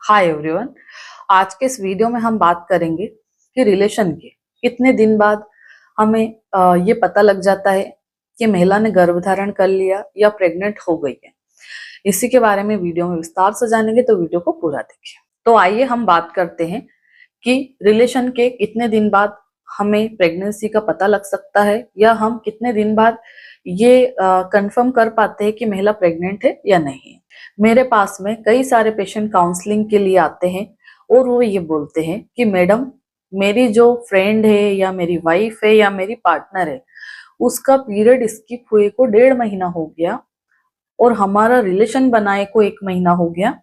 Hi everyone. आज के इस वीडियो में हम बात करेंगे कि रिलेशन के कितने दिन बाद हमें ये पता लग जाता है कि महिला ने गर्भधारण कर लिया या प्रेग्नेंट हो गई है। इसी के बारे में वीडियो में विस्तार से जानेंगे, तो वीडियो को पूरा देखिए। तो आइए हम बात करते हैं कि रिलेशन के कितने दिन बाद हमें प्रेगनेंसी का पता लग सकता है, या हम कितने दिन बाद ये कंफर्म कर पाते हैं कि महिला प्रेग्नेंट है या नहीं है। मेरे पास में कई सारे पेशेंट काउंसलिंग के लिए आते हैं और वो ये बोलते हैं कि मैडम, मेरी जो फ्रेंड है या मेरी वाइफ है या मेरी पार्टनर है, उसका पीरियड स्किप हुए को 1.5 महीना हो गया और हमारा रिलेशन बनाए को 1 महीना हो गया।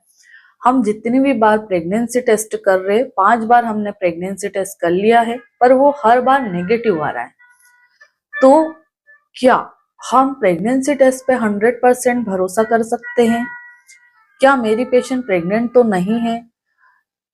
हम जितनी भी बार प्रेगनेंसी टेस्ट कर रहे, 5 बार हमने प्रेगनेंसी टेस्ट कर लिया है, पर वो हर बार नेगेटिव आ रहा है। तो क्या हम प्रेगनेंसी टेस्ट पे 100% भरोसा कर सकते हैं? क्या मेरी पेशेंट प्रेग्नेंट तो नहीं है?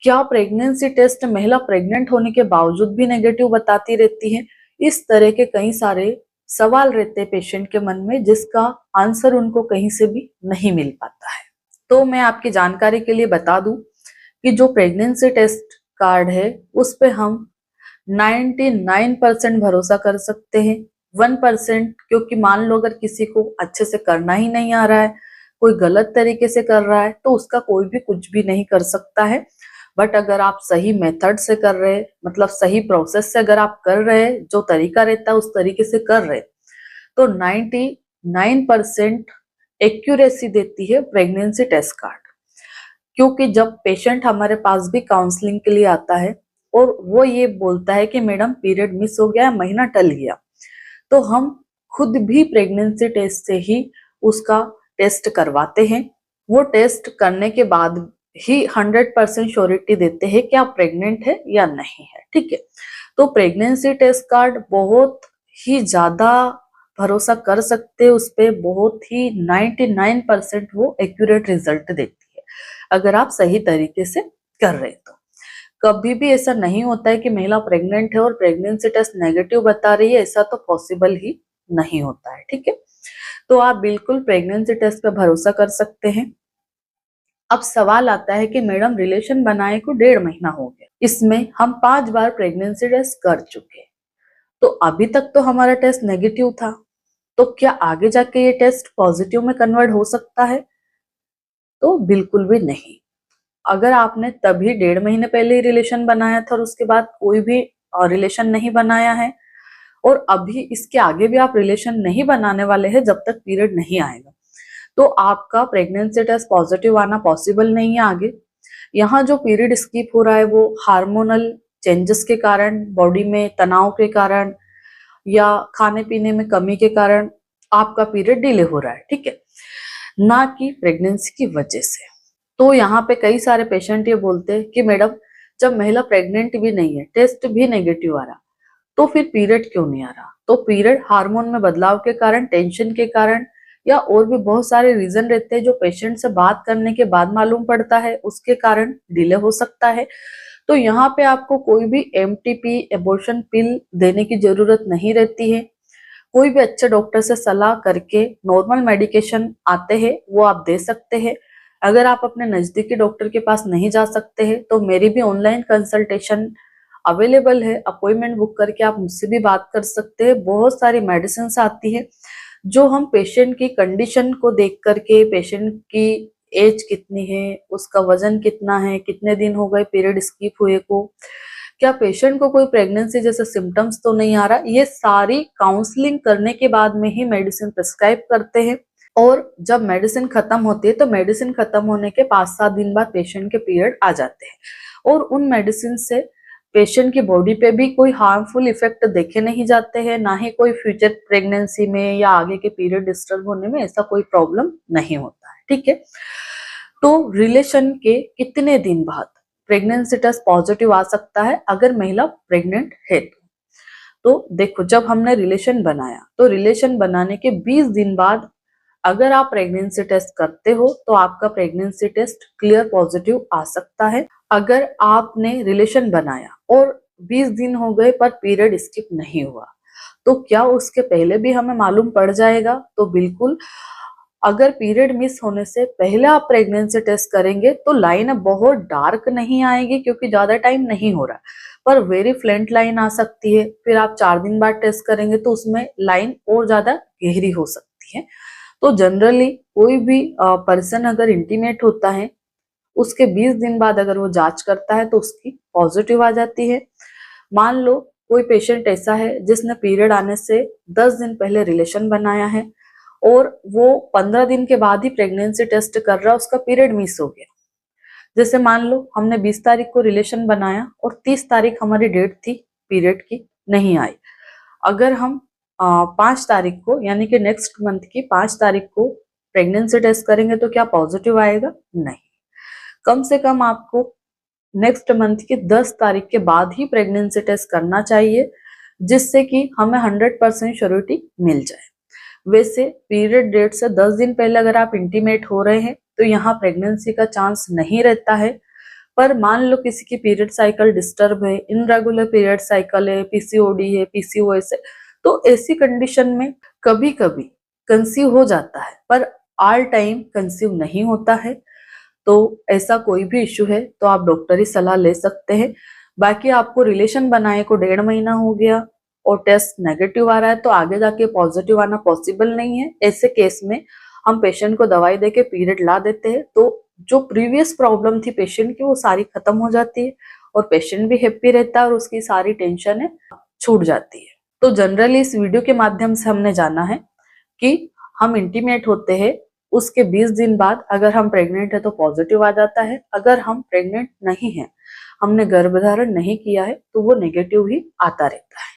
क्या प्रेगनेंसी टेस्ट महिला प्रेग्नेंट होने के बावजूद भी नेगेटिव बताती रहती है? इस तरह के कई सारे सवाल रहते हैं पेशेंट के मन में, जिसका आंसर उनको कहीं से भी नहीं मिल पाता है। तो मैं आपकी जानकारी के लिए बता दूं कि जो प्रेगनेंसी टेस्ट कार्ड है उस पे हम 99% भरोसा कर सकते हैं। 1% क्योंकि मान लो अगर किसी को अच्छे से करना ही नहीं आ रहा है, कोई गलत तरीके से कर रहा है, तो उसका कोई भी कुछ भी नहीं कर सकता है। बट अगर आप सही मेथड से कर रहे, मतलब सही प्रोसेस से अगर आप कर रहे, जो तरीका रहता है उस तरीके से कर रहे, तो 99% एक्यूरेसी देती है प्रेगनेंसी टेस्ट कार्ड। क्योंकि जब पेशेंट हमारे पास भी काउंसलिंग के लिए आता है और वो ये बोलता है कि मैडम पीरियड मिस हो गया, महीना टल गया, तो हम खुद भी प्रेगनेंसी टेस्ट से ही उसका टेस्ट करवाते हैं। वो टेस्ट करने के बाद ही 100% श्योरिटी देते हैं कि आप प्रेग्नेंट है या नहीं है। ठीक है, तो प्रेगनेंसी टेस्ट कार्ड बहुत ही ज्यादा भरोसा कर सकते हैं उस पे, बहुत ही 99% वो एक्यूरेट रिजल्ट देती है अगर आप सही तरीके से कर रहे तो। कभी भी ऐसा नहीं होता है कि महिला प्रेग्नेंट है और प्रेगनेंसी टेस्ट नेगेटिव बता रही है, ऐसा तो पॉसिबल ही नहीं होता है। ठीक है, तो आप बिल्कुल प्रेगनेंसी टेस्ट पे भरोसा कर सकते हैं। अब सवाल आता है कि मैडम रिलेशन बनाए को 1.5 महीना हो गया, इसमें हम 5 बार प्रेगनेंसी टेस्ट कर चुके, तो अभी तक तो हमारा टेस्ट नेगेटिव था, तो क्या आगे जाके ये टेस्ट पॉजिटिव में कन्वर्ट हो सकता है? तो बिल्कुल भी नहीं। अगर आपने तभी 1.5 महीने पहले ही रिलेशन बनाया था और उसके बाद कोई भी रिलेशन नहीं बनाया है, और अभी इसके आगे भी आप रिलेशन नहीं बनाने वाले हैं जब तक पीरियड नहीं आएगा, तो आपका प्रेगनेंसी टेस्ट पॉजिटिव आना पॉसिबल नहीं है आगे। यहाँ जो पीरियड स्किप हो रहा है वो हार्मोनल चेंजेस के कारण, बॉडी में तनाव के कारण या खाने पीने में कमी के कारण आपका पीरियड डिले हो रहा है। ठीक है, ना कि प्रेगनेंसी की वजह से। तो यहाँ पे कई सारे पेशेंट ये बोलते हैं कि मैडम, जब महिला प्रेग्नेंट भी नहीं है, टेस्ट भी नेगेटिव आ रहा, तो फिर पीरियड क्यों नहीं आ रहा? तो पीरियड हार्मोन में बदलाव के कारण, टेंशन के कारण, या और भी बहुत सारे रीजन रहते हैं जो पेशेंट से बात करने के बाद मालूम पड़ता है, उसके कारण डिले हो सकता है। तो यहाँ पे आपको कोई भी एमटीपी एबॉर्शन पिल देने की जरूरत नहीं रहती है। कोई भी अच्छे डॉक्टर से सलाह करके नॉर्मल मेडिकेशन आते हैं वो आप दे सकते हैं। अगर आप अपने नजदीकी डॉक्टर के पास नहीं जा सकते हैं तो मेरी भी ऑनलाइन कंसल्टेशन अवेलेबल है, अपॉइंटमेंट बुक करके आप मुझसे भी बात कर सकते हैं। बहुत सारी मेडिसिन आती है जो हम पेशेंट की कंडीशन को देख करके, पेशेंट की एज कितनी है, उसका वजन कितना है, कितने दिन हो गए पीरियड स्किप हुए को, क्या पेशेंट को कोई प्रेगनेंसी जैसे सिम्टम्स तो नहीं आ रहा, ये सारी काउंसलिंग करने के बाद में ही मेडिसिन प्रिस्क्राइब करते हैं। और जब मेडिसिन खत्म होती है तो मेडिसिन खत्म होने के 5-7 दिन बाद पेशेंट के पीरियड आ जाते हैं, और उन मेडिसिन से पेशेंट की बॉडी पे भी कोई हार्मफुल इफेक्ट देखे नहीं जाते हैं, ना ही कोई फ्यूचर प्रेगनेंसी में या आगे के पीरियड डिस्टर्ब होने में ऐसा कोई प्रॉब्लम नहीं होता है। ठीक है, तो रिलेशन के कितने दिन बाद प्रेगनेंसी टेस्ट पॉजिटिव आ सकता है अगर महिला प्रेग्नेंट है? तो देखो, जब हमने रिलेशन बनाया तो रिलेशन बनाने के 20 दिन बाद अगर आप प्रेगनेंसी टेस्ट करते हो तो आपका प्रेगनेंसी टेस्ट क्लियर पॉजिटिव आ सकता है। अगर आपने रिलेशन बनाया और 20 दिन हो गए पर पीरियड स्किप नहीं हुआ, तो क्या उसके पहले भी हमें मालूम पड़ जाएगा? तो बिल्कुल अगर पीरियड मिस होने से पहले आप प्रेगनेंसी टेस्ट करेंगे तो लाइन बहुत डार्क नहीं आएगी क्योंकि ज्यादा टाइम नहीं हो रहा, पर वेरी फ्लेंट लाइन आ सकती है। फिर आप 4 दिन बाद टेस्ट करेंगे तो उसमें लाइन और ज्यादा गहरी हो सकती है। तो जनरली कोई भी पर्सन अगर इंटीमेट होता है उसके 20 दिन बाद अगर वो जांच करता है तो उसकी पॉजिटिव आ जाती है। मान लो कोई पेशेंट ऐसा है जिसने पीरियड आने से 10 दिन पहले रिलेशन बनाया है और वो 15 दिन के बाद ही प्रेगनेंसी टेस्ट कर रहा है, उसका पीरियड मिस हो गया। जैसे मान लो हमने 20 तारीख को रिलेशन बनाया और 30 तारीख हमारी डेट थी पीरियड की, नहीं आई। अगर हम 5 तारीख को यानी कि नेक्स्ट मंथ की 5 तारीख को प्रेगनेंसी टेस्ट करेंगे तो क्या पॉजिटिव आएगा? नहीं। कम से कम आपको नेक्स्ट मंथ की 10 तारीख के बाद ही प्रेगनेंसी टेस्ट करना चाहिए, जिससे कि हमें 100% श्योरिटी मिल जाए। वैसे पीरियड डेट से 10 दिन पहले अगर आप इंटीमेट हो रहे हैं तो यहाँ प्रेगनेंसी का चांस नहीं रहता है। पर मान लो किसी की पीरियड साइकिल डिस्टर्ब है, इनरेगुलर पीरियड साइकिल है, पीसीओडी है, पीसीओएस है, तो ऐसी कंडीशन में कभी कभी कंसीव हो जाता है पर ऑल टाइम कंसीव नहीं होता है। तो ऐसा कोई भी इश्यू है तो आप डॉक्टरी सलाह ले सकते हैं। बाकी आपको रिलेशन बनाए को 1.5 महीना हो गया और टेस्ट नेगेटिव आ रहा है तो आगे जाके पॉजिटिव आना पॉसिबल नहीं है। ऐसे केस में हम पेशेंट को दवाई देके पीरियड ला देते हैं, तो जो प्रीवियस प्रॉब्लम थी पेशेंट की वो सारी खत्म हो जाती है और पेशेंट भी हैप्पी रहता है और उसकी सारी टेंशन है छूट जाती है। तो जनरली इस वीडियो के माध्यम से हमने जाना है कि हम इंटीमेट होते हैं, उसके 20 दिन बाद अगर हम प्रेग्नेंट है तो पॉजिटिव आ जाता है, अगर हम प्रेग्नेंट नहीं है, हमने गर्भधारण नहीं किया है, तो वो नेगेटिव ही आता रहता है।